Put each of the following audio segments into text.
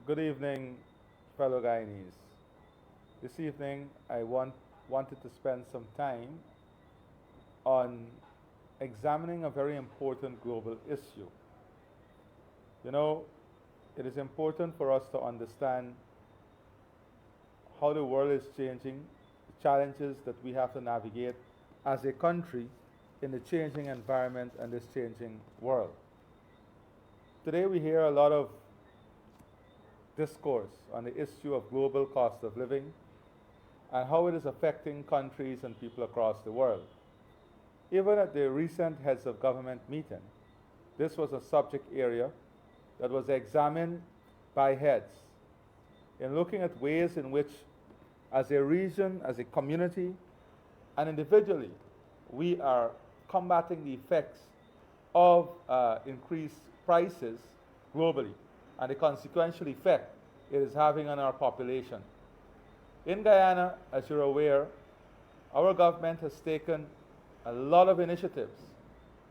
Good evening, fellow Guyanese. This evening, wanted to spend some time on examining a very important global issue. You know, it is important for us to understand how the world is changing, the challenges that we have to navigate as a country in the changing environment and this changing world. Today, we hear a lot of discourse on the issue of global cost of living and how it is affecting countries and people across the world. Even at the recent heads of government meeting, this was a subject area that was examined by heads in looking at ways in which, as a region, as a community, and individually, we are combating the effects of increased prices globally and the consequential effect it is having on our population. In Guyana, as you're aware, our government has taken a lot of initiatives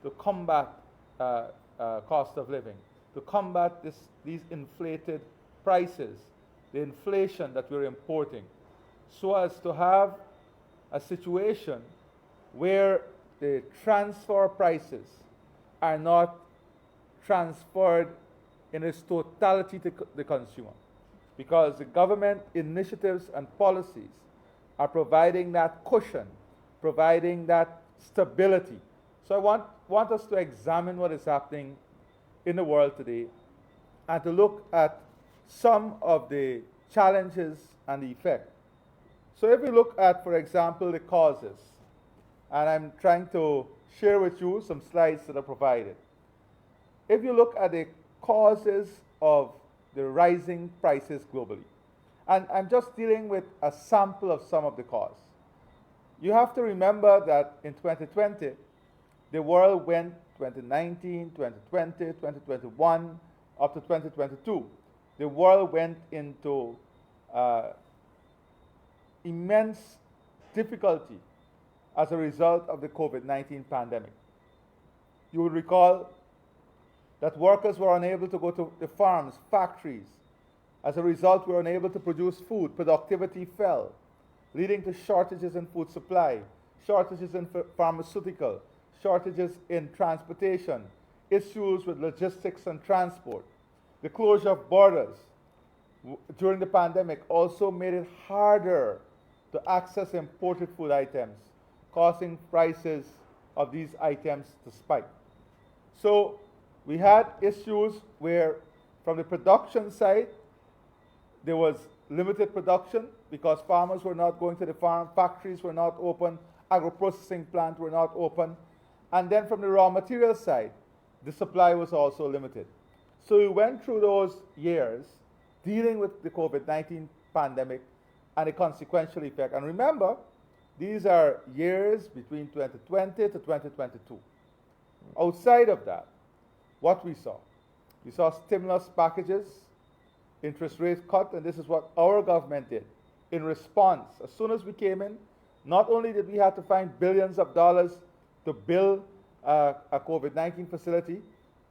to combat cost of living, to combat these inflated prices, the inflation that we're importing, so as to have a situation where the transfer prices are not transferred in its totality to the consumer. Because the government initiatives and policies are providing that cushion, providing that stability. So I want us to examine what is happening in the world today and to look at some of the challenges and the effect. So if we look at, for example, the causes, and I'm trying to share with you some slides that are provided. If you look at the causes of the rising prices globally, and I'm just dealing with a sample of some of the causes. You have to remember that in 2020, the world went 2019, 2020, 2021, up to 2022. The world went into immense difficulty as a result of the COVID-19 pandemic. You will recall that workers were unable to go to the farms, factories. As a result, we were unable to produce food. Productivity fell, leading to shortages in food supply, shortages in pharmaceutical, shortages in transportation, issues with logistics and transport. The closure of borders during the pandemic also made it harder to access imported food items, causing prices of these items to spike. So we had issues where, from the production side, there was limited production because farmers were not going to the farm, factories were not open, agro-processing plants were not open. And then from the raw material side, the supply was also limited. So we went through those years dealing with the COVID-19 pandemic and the consequential effect. And remember, these are years between 2020 to 2022. Outside of that, what we saw stimulus packages, interest rate cut, and this is what our government did in response. As soon as we came in, not only did we have to find billions of dollars to build a COVID-19 facility,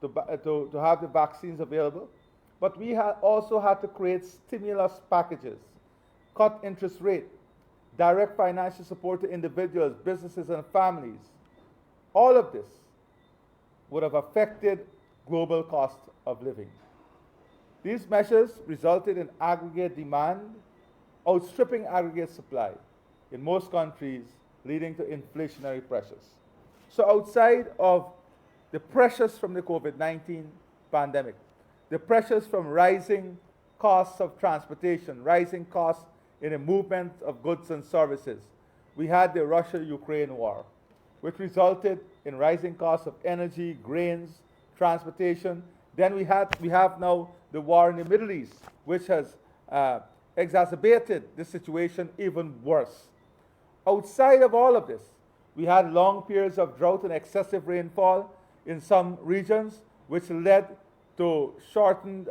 to have the vaccines available, but we also had to create stimulus packages, cut interest rate, direct financial support to individuals, businesses, and families. All of this would have affected global cost of living. These measures resulted in aggregate demand outstripping aggregate supply in most countries, leading to inflationary pressures. So outside of the pressures from the COVID-19 pandemic, the pressures from rising costs of transportation, rising costs in the movement of goods and services, we had the Russia-Ukraine war, which resulted in rising costs of energy, grains, transportation. Then we have now the war in the Middle East, which has exacerbated the situation even worse. Outside of all of this, we had long periods of drought and excessive rainfall in some regions, which led to shortened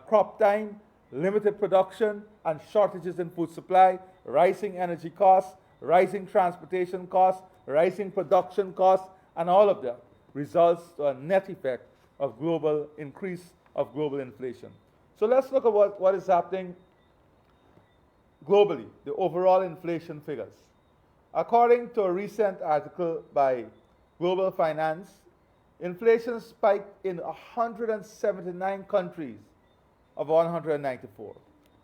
crop time, limited production, and shortages in food supply, rising energy costs, rising transportation costs, rising production costs, and all of that results to a net effect of global increase of global inflation. So let's look at what is happening globally, the overall inflation figures. According to a recent article by Global Finance, inflation spiked in 179 countries of 194.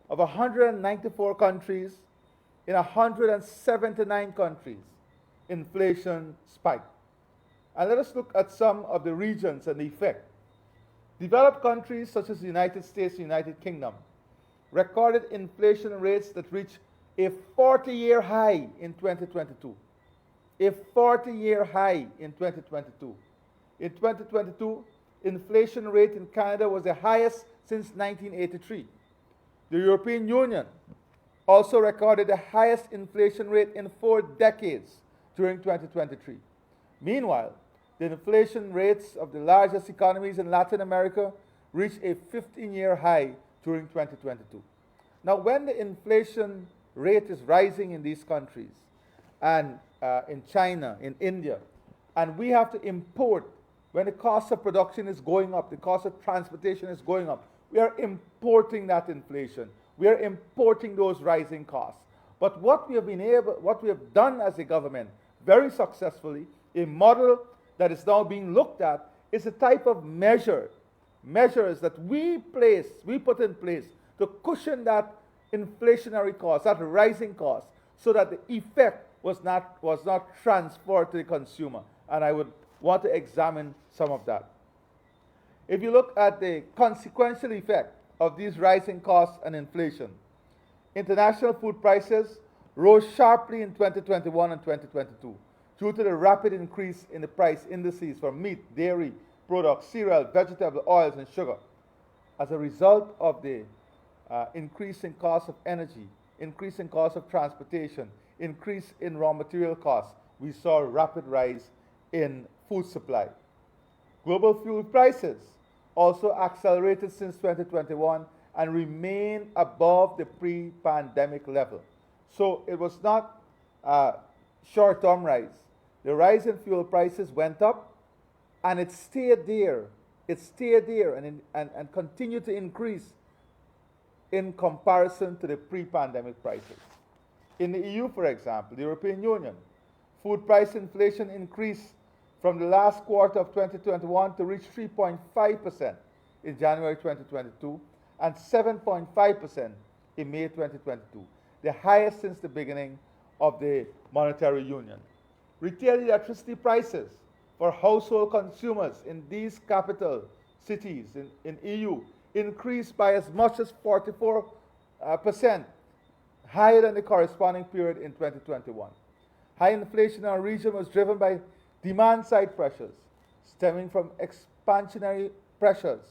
Of 194 countries, in 179 countries, inflation spiked. And let us look at some of the regions and the effect. Developed countries such as the United States and United Kingdom recorded inflation rates that reached a 40-year high in 2022. A 40-year high in 2022. In 2022, inflation rate in Canada was the highest since 1983. The European Union also recorded the highest inflation rate in 4 decades during 2023. Meanwhile, the inflation rates of the largest economies in Latin America reached a 15-year high during 2022. Now, when the inflation rate is rising in these countries, and in China, in India, and we have to import, when the cost of production is going up, the cost of transportation is going up, we are importing that inflation. We are importing those rising costs. But what we have done as a government very successfully, a model that is now being looked at, is a type of measures that we put in place to cushion that inflationary cost, that rising cost, so that the effect was not transferred to the consumer. And I would want to examine some of that. If you look at the consequential effect of these rising costs and inflation, international food prices rose sharply in 2021 and 2022 due to the rapid increase in the price indices for meat, dairy products, cereal, vegetable oils, and sugar. As a result of the increasing cost of energy, increasing cost of transportation, increase in raw material costs, we saw a rapid rise in food supply. Global fuel prices also accelerated since 2021 and remain above the pre-pandemic level. So it was not a short-term rise. The rise in fuel prices went up, and it stayed there. It stayed there and continued to increase in comparison to the pre-pandemic prices. In the EU, for example, the European Union, food price inflation increased from the last quarter of 2021 to reach 3.5% in January 2022 and 7.5% in May 2022, the highest since the beginning of the monetary union. Retail electricity prices for household consumers in these capital cities in EU increased by as much as 44%, higher than the corresponding period in 2021. High inflation in our region was driven by demand-side pressures stemming from expansionary pressures,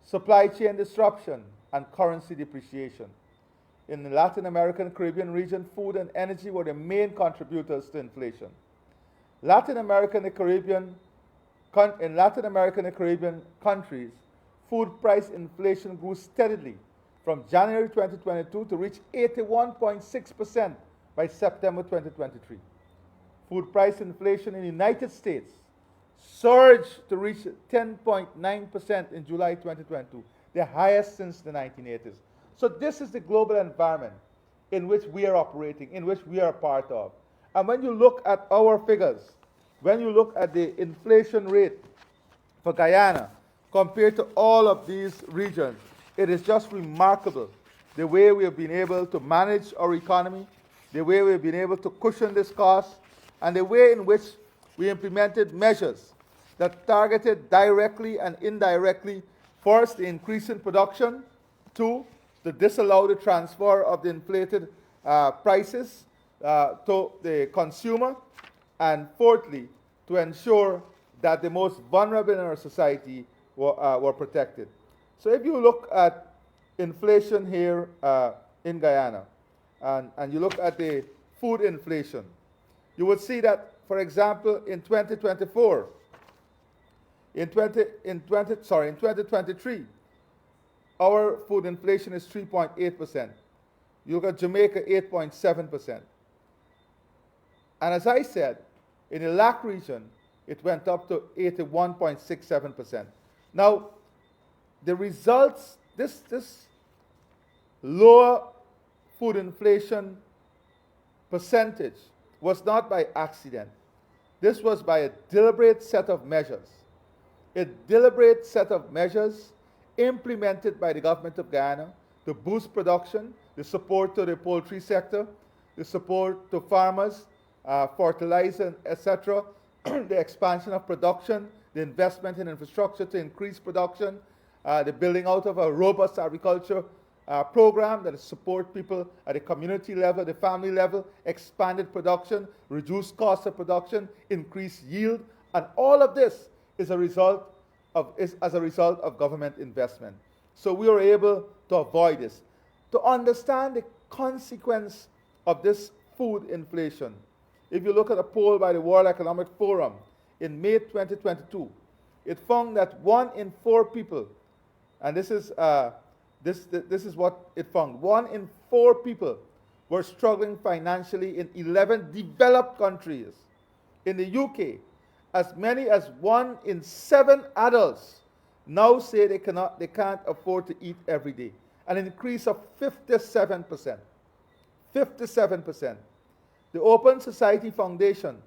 supply chain disruption, and currency depreciation. In the Latin American Caribbean region, food and energy were the main contributors to inflation. In Latin American and Caribbean countries, food price inflation grew steadily from January 2022 to reach 81.6% by September 2023. Food price inflation in the United States surged to reach 10.9% in July 2022, the highest since the 1980s. So this is the global environment in which we are operating, in which we are a part of. And when you look at our figures, when you look at the inflation rate for Guyana compared to all of these regions, it is just remarkable the way we have been able to manage our economy, the way we have been able to cushion this cost, and the way in which we implemented measures that targeted directly and indirectly, first, the increase in production, two, to disallow the transfer of the inflated prices to the consumer, and fourthly, to ensure that the most vulnerable in our society were protected. So if you look at inflation here in Guyana, and you look at the food inflation, you would see that, for example, in 2023, our food inflation is 3.8%. You look at Jamaica, 8.7%. And as I said, in the LAC region, it went up to 81.67%. Now, the results this lower food inflation percentage was not by accident. This was by a deliberate set of measures. A deliberate set of measures implemented by the government of Guyana to boost production, the support to the poultry sector, the support to farmers, fertilizer, etc., the expansion of production, the investment in infrastructure to increase production, the building out of a robust agriculture program that support people at the community level, the family level, expanded production, reduced cost of production, increased yield, and all of this is as a result of government investment. So we were able to avoid this. To understand the consequence of this food inflation, if you look at a poll by the World Economic Forum in May 2022, it found that 1 in 4 people, and this is what it found, 1 in 4 people were struggling financially in 11 developed countries. In the UK, as many as 1 in 7 adults now say they can't afford to eat every day, an increase of 57%. 57%. The Open Society Foundation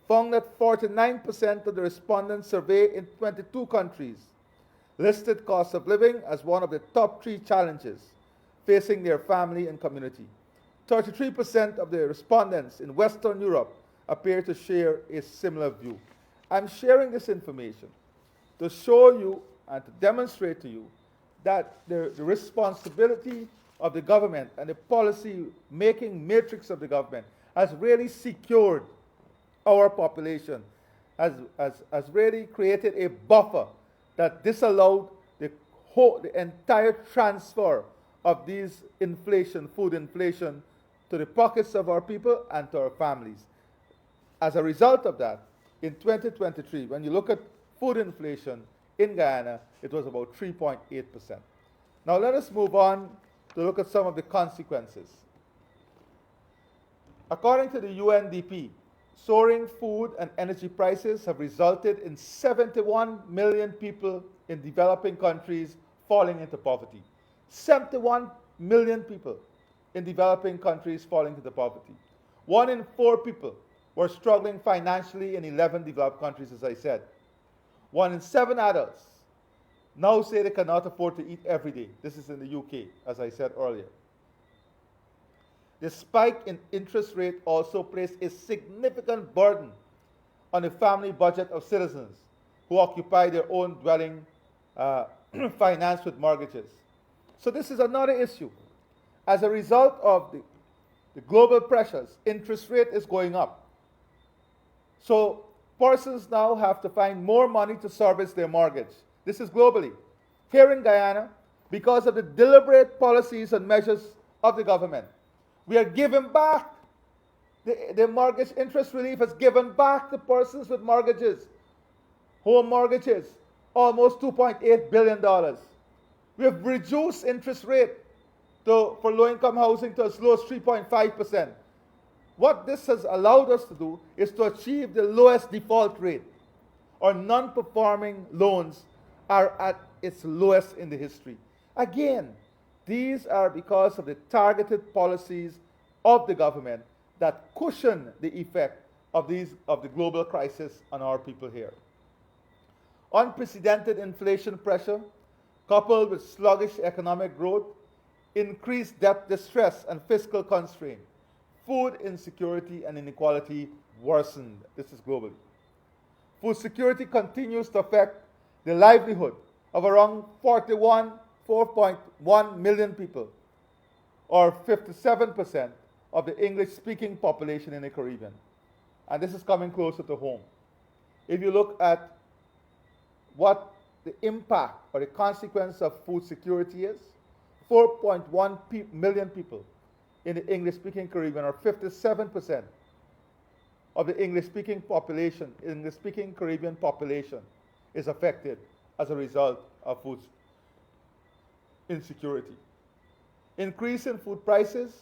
found that 49% of the respondents surveyed in 22 countries listed cost of living as one of the top 3 challenges facing their family and community. 33% of the respondents in Western Europe appear to share a similar view. I'm sharing this information to show you and to demonstrate to you that the responsibility of the government and the policy-making matrix of the government has really secured our population, has really created a buffer that disallowed the entire transfer of these food inflation, to the pockets of our people and to our families. As a result of that, in 2023, when you look at food inflation in Guyana, it was about 3.8%. Now let us move on to look at some of the consequences. According to the UNDP, soaring food and energy prices have resulted in 71 million people in developing countries falling into poverty. 71 million people in developing countries falling into poverty. 1 in 4 people were struggling financially in 11 developed countries, as I said. 1 in 7 adults now say they cannot afford to eat every day. This is in the UK, as I said earlier. The spike in interest rate also placed a significant burden on the family budget of citizens who occupy their own dwelling financed with mortgages. So this is another issue. As a result of the global pressures, interest rate is going up. So persons now have to find more money to service their mortgage. This is globally. Here in Guyana, because of the deliberate policies and measures of the government, we are giving back. The mortgage interest relief has given back to persons with mortgages, home mortgages, almost $2.8 billion. We have reduced interest rate for low-income housing to as low as 3.5%. What this has allowed us to do is to achieve the lowest default rate. Our non-performing loans are at its lowest in the history. Again, these are because of the targeted policies of the government that cushion the effect of the global crisis on our people here. Unprecedented inflation pressure, coupled with sluggish economic growth, increased debt distress and fiscal constraint, food insecurity and inequality worsened. This is globally. Food security continues to affect the livelihood of around 4.1 million people, or 57% of the English-speaking population in the Caribbean. And this is coming closer to home. If you look at what the impact or the consequence of food security is, 4.1 million people in the English-speaking Caribbean, or 57% of the English-speaking population, English-speaking Caribbean population, is affected as a result of food insecurity. Increase in food prices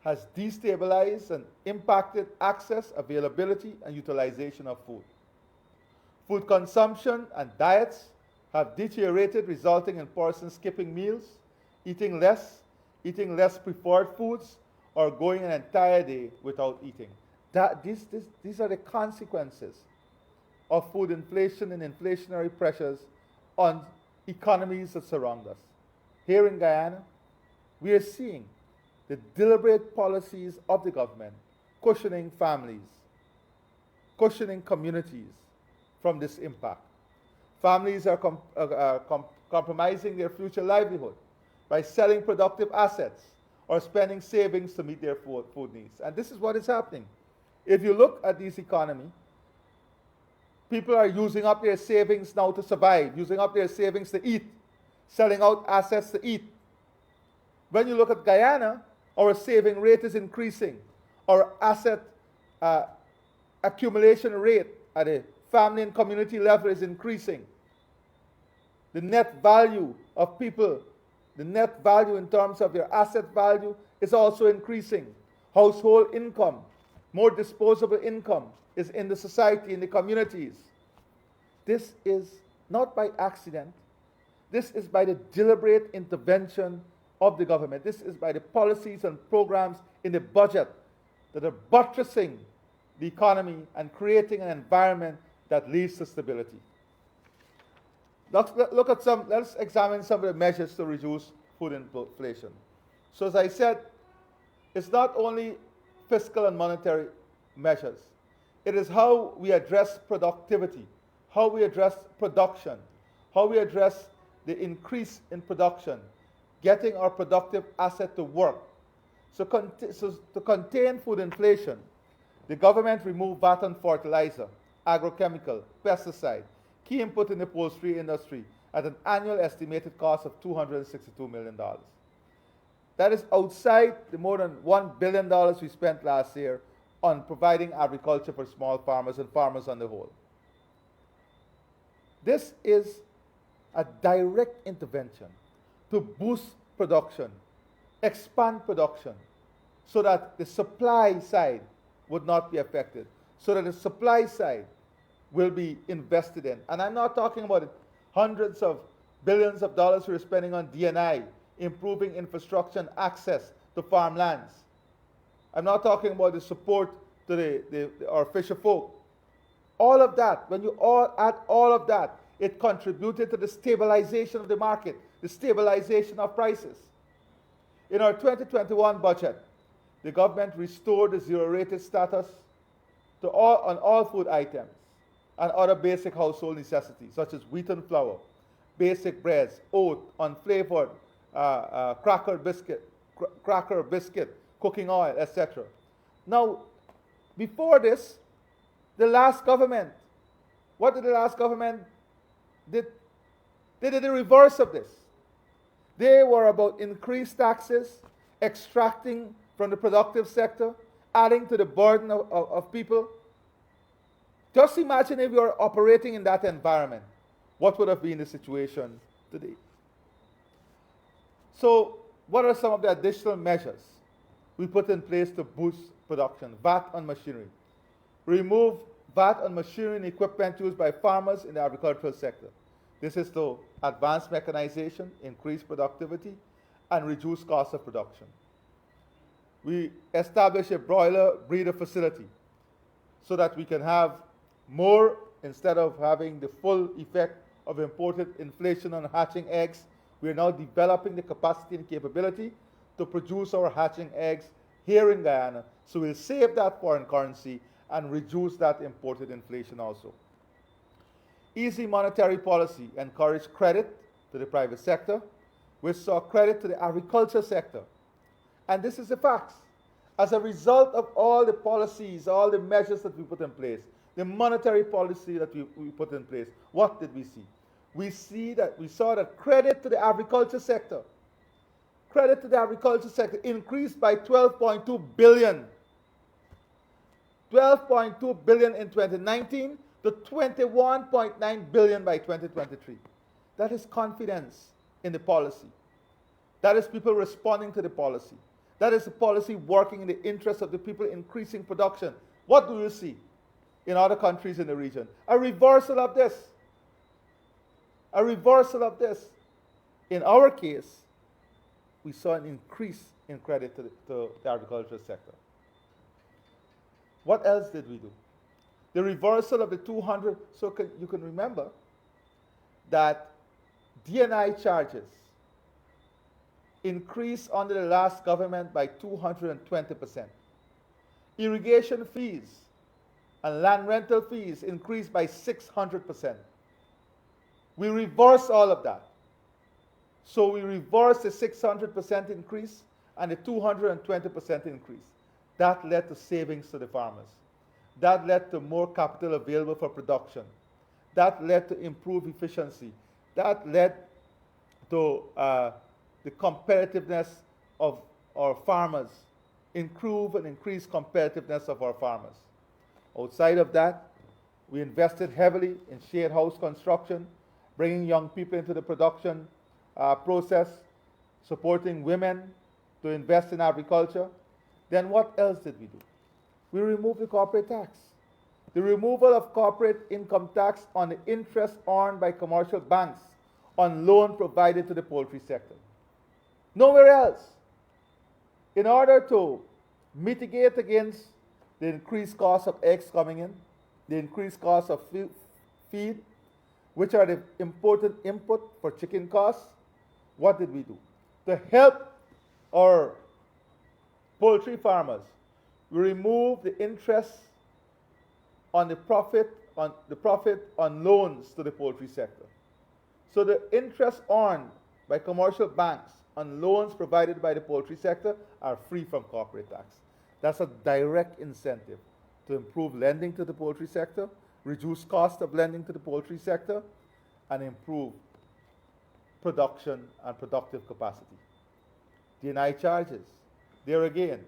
has destabilized and impacted access, availability, and utilization of food. Food consumption and diets have deteriorated, resulting in persons skipping meals, eating less, eating less preferred foods, or going an entire day without eating. These are the consequences of food inflation and inflationary pressures on economies that surround us. Here in Guyana, we are seeing the deliberate policies of the government cushioning families, cushioning communities from this impact. Families are compromising their future livelihood by selling productive assets or spending savings to meet their food needs. And this is what is happening. If you look at this economy, people are using up their savings now to survive, using up their savings to eat, selling out assets to eat. When you look at Guyana, our saving rate is increasing. Our asset accumulation rate at a family and community level is increasing. The net value of people, the net value in terms of your asset value is also increasing. Household income, more disposable income is in the society, in the communities. This is not by accident. This is by the deliberate intervention of the government. This is by the policies and programs in the budget that are buttressing the economy and creating an environment that leads to stability. Let's examine some of the measures to reduce food inflation. So as I said, it's not only fiscal and monetary measures. It is how we address productivity, how we address production, how we address the increase in production, getting our productive asset to work. So to contain food inflation, the government removed VAT on fertilizer, agrochemical, pesticide, key input in the poultry industry at an annual estimated cost of $262 million. That is outside the more than $1 billion we spent last year on providing agriculture for small farmers and farmers on the whole. This is a direct intervention to boost production, expand production, so that the supply side would not be affected, so that the supply side will be invested in. And I'm not talking about it, hundreds of billions of dollars we're spending on D&I, improving infrastructure and access to farmlands. I'm not talking about the support to our fisher folk. All of that, when you add all of that, it contributed to the stabilization of the market, the stabilization of prices. In our 2021 budget, the government restored the zero-rated status on all food items and other basic household necessities, such as wheat and flour, basic breads, oat, unflavored cracker biscuit, cooking oil, etc. Now, before this, the last government, what did the last government did? They did the reverse of this. They were about increased taxes, extracting from the productive sector, adding to the burden of people. Just imagine if you were operating in that environment. What would have been the situation today? So, what are some of the additional measures we put in place to boost production? VAT on machinery. Remove VAT on machinery and equipment used by farmers in the agricultural sector. This is to advance mechanization, increase productivity, and reduce cost of production. We establish a broiler breeder facility so that we can have more, instead of having the full effect of imported inflation on hatching eggs. We are now developing the capacity and capability to produce our hatching eggs here in Guyana, so we'll save that foreign currency and reduce that imported inflation also. Easy monetary policy encouraged credit to the private sector. We saw credit to the agriculture sector. And this is the facts. As a result of all the policies, all the measures that we put in place, the monetary policy that we put in place, what did we see? We saw that credit to the agriculture sector increased by 12.2 billion. 12.2 billion in 2019 to 21.9 billion by 2023. That is confidence in the policy. That is people responding to the policy. That is the policy working in the interest of the people, increasing production. What do you see in other countries in the region? A reversal of this. A reversal of this. In our case, we saw an increase in credit to the agricultural sector. What else did we do? The reversal of the 200, so you can remember that D&I charges increased under the last government by 220%. Irrigation fees and land rental fees increased by 600%. We reversed all of that. So we reversed the 600% increase and the 220% increase. That led to savings to the farmers. That led to more capital available for production. That led to improved efficiency. That led to the competitiveness of our farmers, improve and increase competitiveness of our farmers. Outside of that, we invested heavily in shared house construction, bringing young people into the production process, supporting women to invest in agriculture. Then what else did we do? We removed the corporate tax. The removal of corporate income tax on the interest earned by commercial banks on loan provided to the poultry sector. Nowhere else. In order to mitigate against the increased cost of eggs coming in, the increased cost of feed, which are the important input for chicken costs, what did we do? To help our poultry farmers, we removed the interest on the profit on loans to the poultry sector. So the interest earned by commercial banks on loans provided by the poultry sector are free from corporate tax. That's a direct incentive to improve lending to the poultry sector, reduce cost of lending to the poultry sector, and improve production and productive capacity. D&I charges. There again,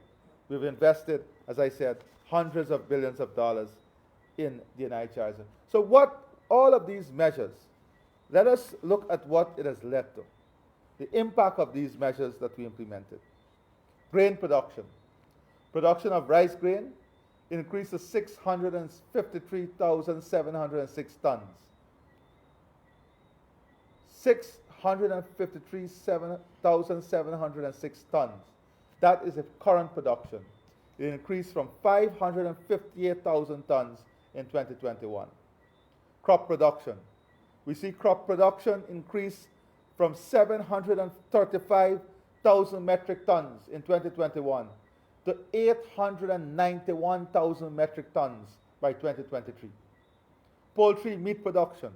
we've invested, as I said, hundreds of billions of dollars in D&I charges. So what all of these measures, let us look at what it has led to. The impact of these measures that we implemented. Grain production. Production of rice grain increased to 653,706 tons. 653,706 tons. That is the current production. It increased from 558,000 tons in 2021. Crop production. We see crop production increase from 735,000 metric tons in 2021 to 891,000 metric tons by 2023. Poultry meat production.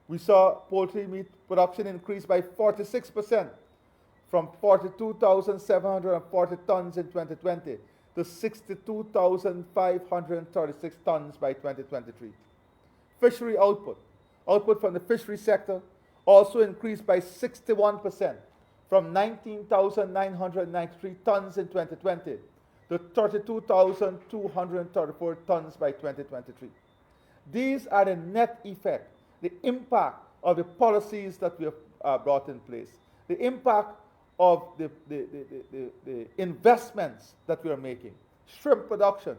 We saw poultry meat production increase by 46% from 42,740 tons in 2020 to 62,536 tons by 2023. Fishery output. Output from the fishery sector also increased by 61% from 19,993 tons in 2020 to 32,234 tons by 2023. These are the net effect, the impact of the policies that we have brought in place, the impact of the investments that we are making. Shrimp production.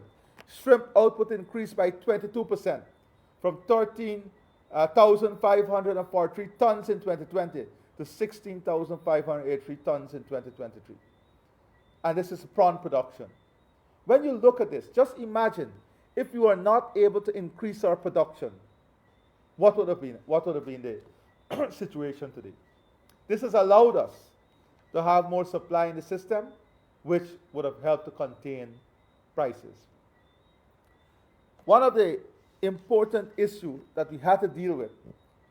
Shrimp output increased by 22% from 13,543 tons in 2020 to 16,583 tons in 2023. And this is prawn production. When you look at this, just imagine if you are not able to increase our production, what would have been the situation today? This has allowed us to have more supply in the system, which would have helped to contain prices. One of the important issues that we had to deal with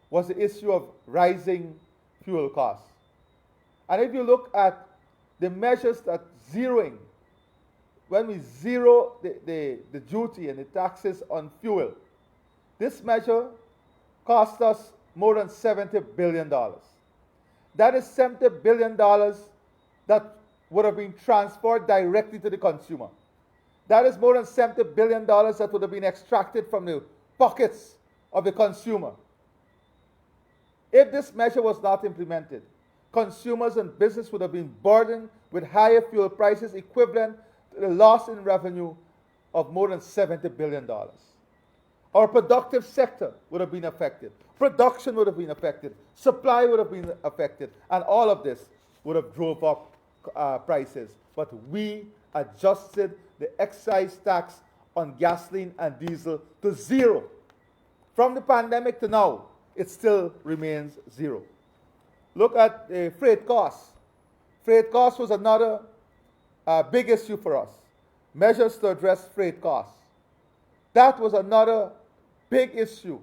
was the issue of rising fuel costs. And if you look at the measures that zeroing, when we zero the duty and the taxes on fuel, this measure cost us more than $70 billion. That is $70 billion that would have been transferred directly to the consumer. That is more than $70 billion that would have been extracted from the pockets of the consumer. If this measure was not implemented, consumers and business would have been burdened with higher fuel prices equivalent to the loss in revenue of more than $70 billion. Our productive sector would have been affected. Production would have been affected. Supply would have been affected. And all of this would have drove up prices. But we adjusted the excise tax on gasoline and diesel to zero. From the pandemic to now, it still remains zero. Look at freight costs. Freight costs was another big issue for us. Measures to address freight costs. That was another big issue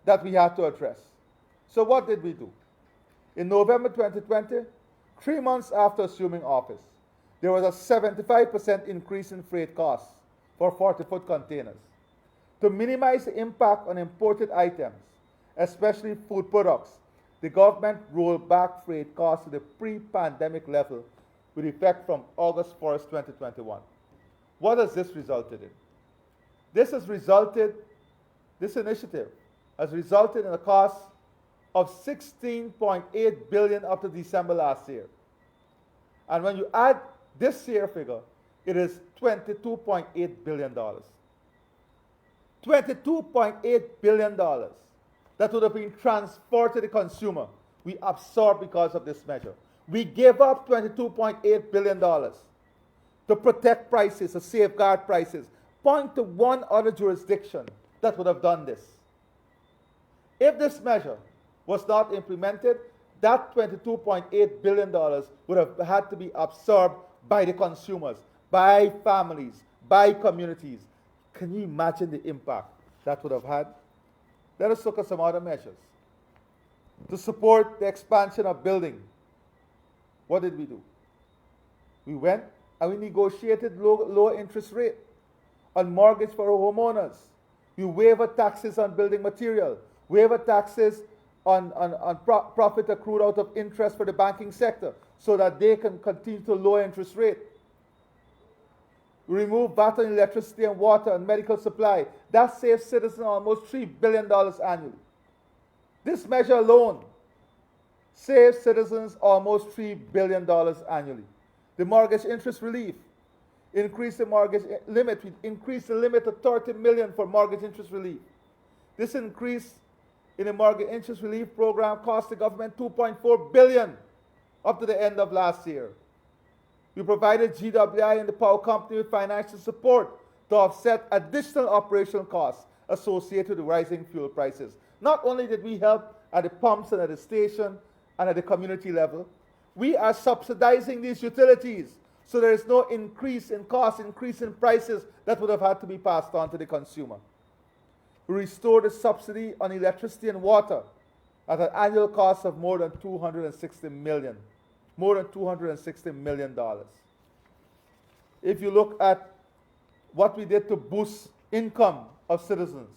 that we had to address. So what did we do? In November 2020, 3 months after assuming office, there was a 75% increase in freight costs for 40-foot containers. To minimize the impact on imported items, especially food products, the government rolled back freight costs to the pre-pandemic level with effect from August 1st, 2021. What has this resulted in? This initiative has resulted in a cost of $16.8 billion up to December last year. And when you add this year figure, it is $22.8 billion. $22.8 billion that would have been transferred to the consumer, we absorbed because of this measure. We gave up $22.8 billion to protect prices, to safeguard prices. Point to one other jurisdiction that would have done this. If this measure was not implemented, that $22.8 billion would have had to be absorbed by the consumers, by families, by communities. Can you imagine the impact that would have had? Let us look at some other measures. To support the expansion of building, what did we do? We went and we negotiated lower interest rate on mortgage for homeowners. We waiver taxes on building material, waiver taxes on profit accrued out of interest for the banking sector so that they can continue to lower interest rate. We remove VAT on electricity and water and medical supply. That saves citizens almost $3 billion annually. This measure alone saves citizens almost $3 billion annually. The mortgage interest relief, increase the mortgage limit. We increased the limit to $30 million for mortgage interest relief. This increase in the mortgage interest relief program cost the government $2.4 billion up to the end of last year. We provided GWI and the power company with financial support to offset additional operational costs associated with the rising fuel prices. Not only did we help at the pumps and at the station and at the community level, we are subsidizing these utilities so there is no increase in costs, increase in prices that would have had to be passed on to the consumer. We restored the subsidy on electricity and water at an annual cost of more than $260 million. More than $260 million. If you look at what we did to boost income of citizens,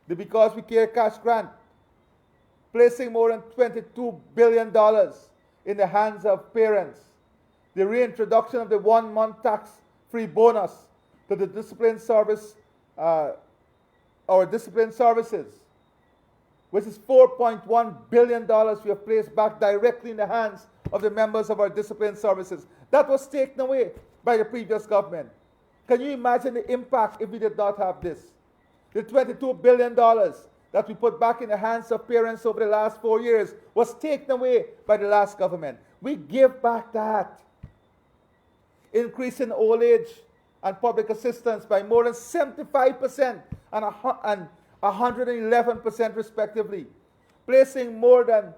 the Because We Care cash grant, placing more than $22 billion in the hands of parents, the reintroduction of the 1-month tax-free bonus to the discipline service, our discipline services, which is $4.1 billion we have placed back directly in the hands of the members of our discipline services. That was taken away by the previous government. Can you imagine the impact if we did not have this? The $22 billion that we put back in the hands of parents over the last 4 years was taken away by the last government. We give back that. Increasing old age and public assistance by more than 75% and 111% respectively, placing more than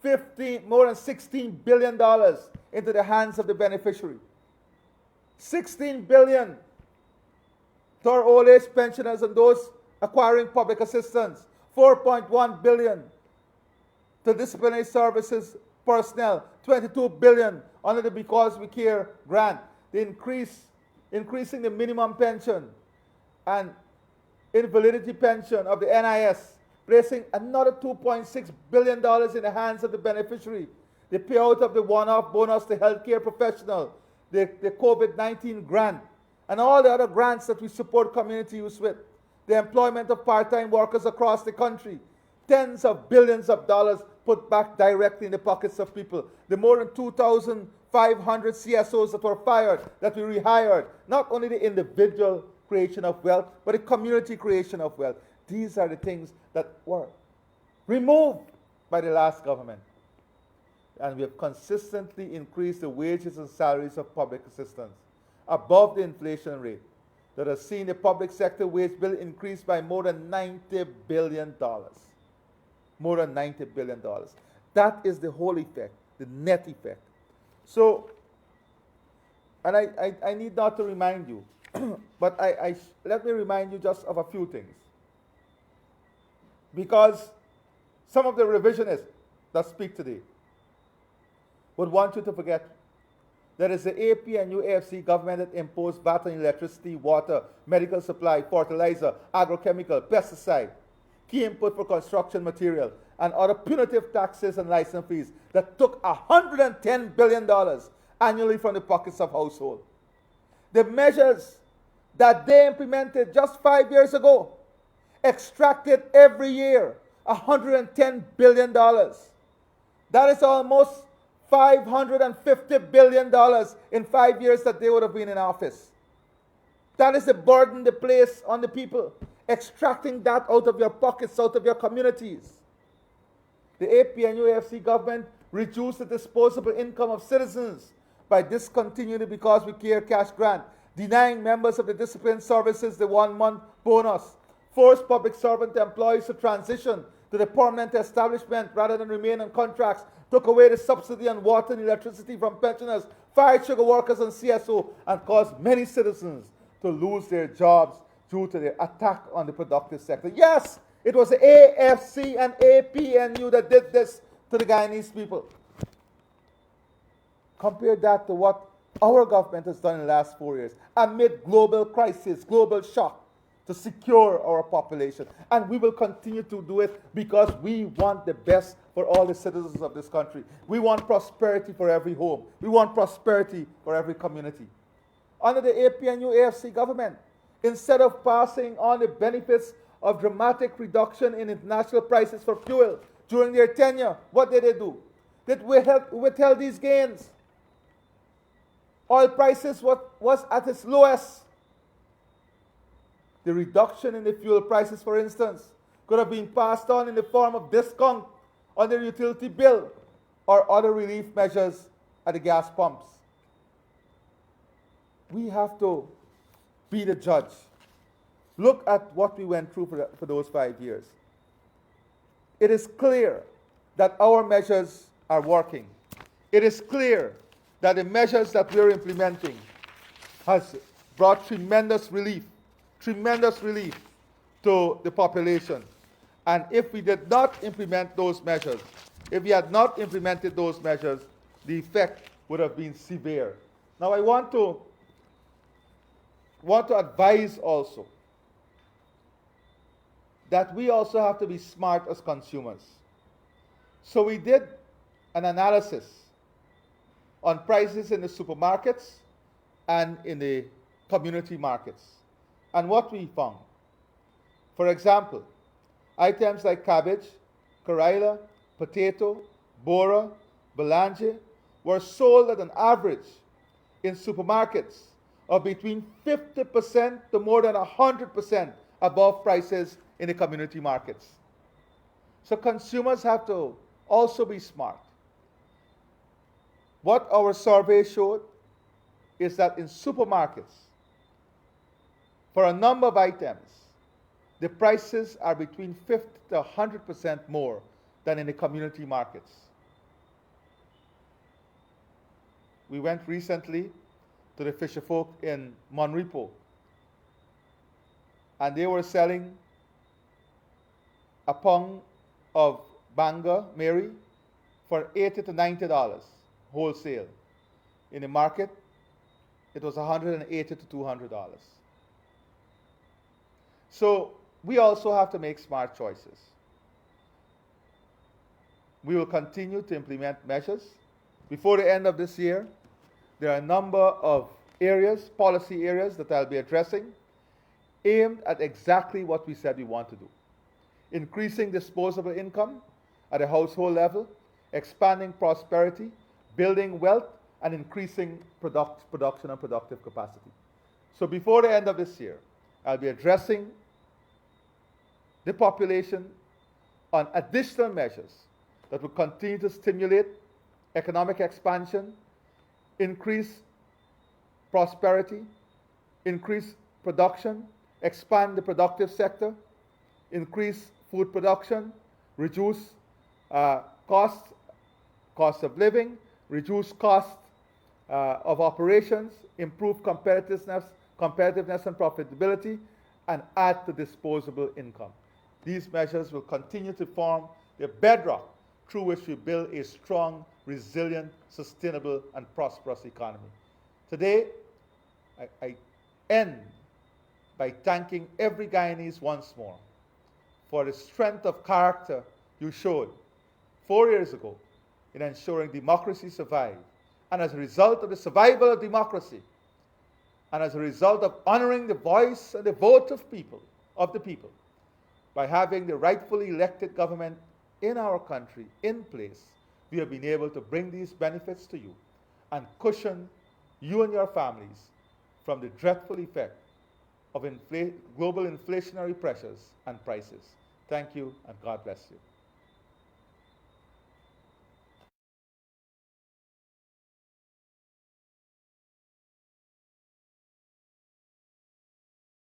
$16 billion into the hands of the beneficiary. $16 billion to our old age pensioners and those acquiring public assistance. $4.1 billion to disciplinary services personnel. $22 billion under the Because We Care grant. The increasing the minimum pension and invalidity pension of the NIS, placing another $2.6 billion in the hands of the beneficiary. The payout of the one-off bonus to healthcare professional, the COVID-19 grant, and all the other grants that we support community use with. The employment of part-time workers across the country. Tens of billions of dollars put back directly in the pockets of people. The more than 2,500 CSOs that were fired, that we rehired. Not only the individual creation of wealth, but a community creation of wealth. These are the things that were removed by the last government. And we have consistently increased the wages and salaries of public assistants above the inflation rate that has seen the public sector wage bill increase by more than $90 billion. More than $90 billion. That is the whole effect, the net effect. So, and I need not to remind you, but let me remind you just of a few things. Because some of the revisionists that speak today would want you to forget that it's the AP and UAFC government that imposed VAT on electricity, water, medical supply, fertilizer, agrochemical, pesticide, key input for construction material, and other punitive taxes and license fees that took $110 billion annually from the pockets of households. The measures that they implemented just 5 years ago extracted every year $110 billion. That is almost $550 billion in 5 years that they would have been in office. That is the burden they place on the people, extracting that out of your pockets, out of your communities. The AP and UAFC government reduced the disposable income of citizens by discontinuing the Because We Care cash grant, denying members of the discipline services the 1 month bonus, forced public servant employees to transition to the permanent establishment rather than remain on contracts, took away the subsidy on water and electricity from pensioners, fired sugar workers and CSO, and caused many citizens to lose their jobs due to the attack on the productive sector. Yes, it was the AFC and APNU that did this to the Guyanese people. Compare that to what our government has done in the last 4 years amid global crisis, global shock, to secure our population. And we will continue to do it because we want the best for all the citizens of this country. We want prosperity for every home. We want prosperity for every community. Under the APNU AFC government, instead of passing on the benefits of dramatic reduction in international prices for fuel during their tenure, what did they do? They withheld these gains. Oil prices was at its lowest. The reduction in the fuel prices, for instance, could have been passed on in the form of discount on their utility bill or other relief measures at the gas pumps. We have to be the judge. Look at what we went through for those 5 years. It is clear that our measures are working. It is clear that the measures that we're implementing has brought tremendous relief to the population. And if we did not implement those measures, if we had not implemented those measures, the effect would have been severe. Now I want to advise also that we also have to be smart as consumers. So we did an analysis on prices in the supermarkets and in the community markets. And what we found, for example, items like cabbage, karila, potato, bora, belange were sold at an average in supermarkets of between 50% to more than 100% above prices in the community markets. So consumers have to also be smart. What our survey showed is that in supermarkets, for a number of items, the prices are between 50 to 100% more than in the community markets. We went recently to the fisher folk in Monrepo, and they were selling a pound of Banga Mary for $80 to $90 wholesale. In the market, it was $180 to $200. So we also have to make smart choices. We will continue to implement measures. Before the end of this year, there are a number of areas, policy areas that I'll be addressing, aimed at exactly what we said we want to do. Increasing disposable income at a household level, expanding prosperity, building wealth, and increasing production and productive capacity. So before the end of this year, I'll be addressing the population on additional measures that will continue to stimulate economic expansion, increase prosperity, increase production, expand the productive sector, increase food production, reduce cost of living, reduce cost of operations, improve competitiveness and profitability, and add to disposable income. These measures will continue to form the bedrock through which we build a strong, resilient, sustainable, and prosperous economy. Today, I end by thanking every Guyanese once more for the strength of character you showed 4 years ago in ensuring democracy survived. And as a result of the survival of democracy, and as a result of honoring the voice and the vote of the people, by having the rightfully elected government in our country in place, we have been able to bring these benefits to you and cushion you and your families from the dreadful effect of global inflationary pressures and prices. Thank you, and God bless you.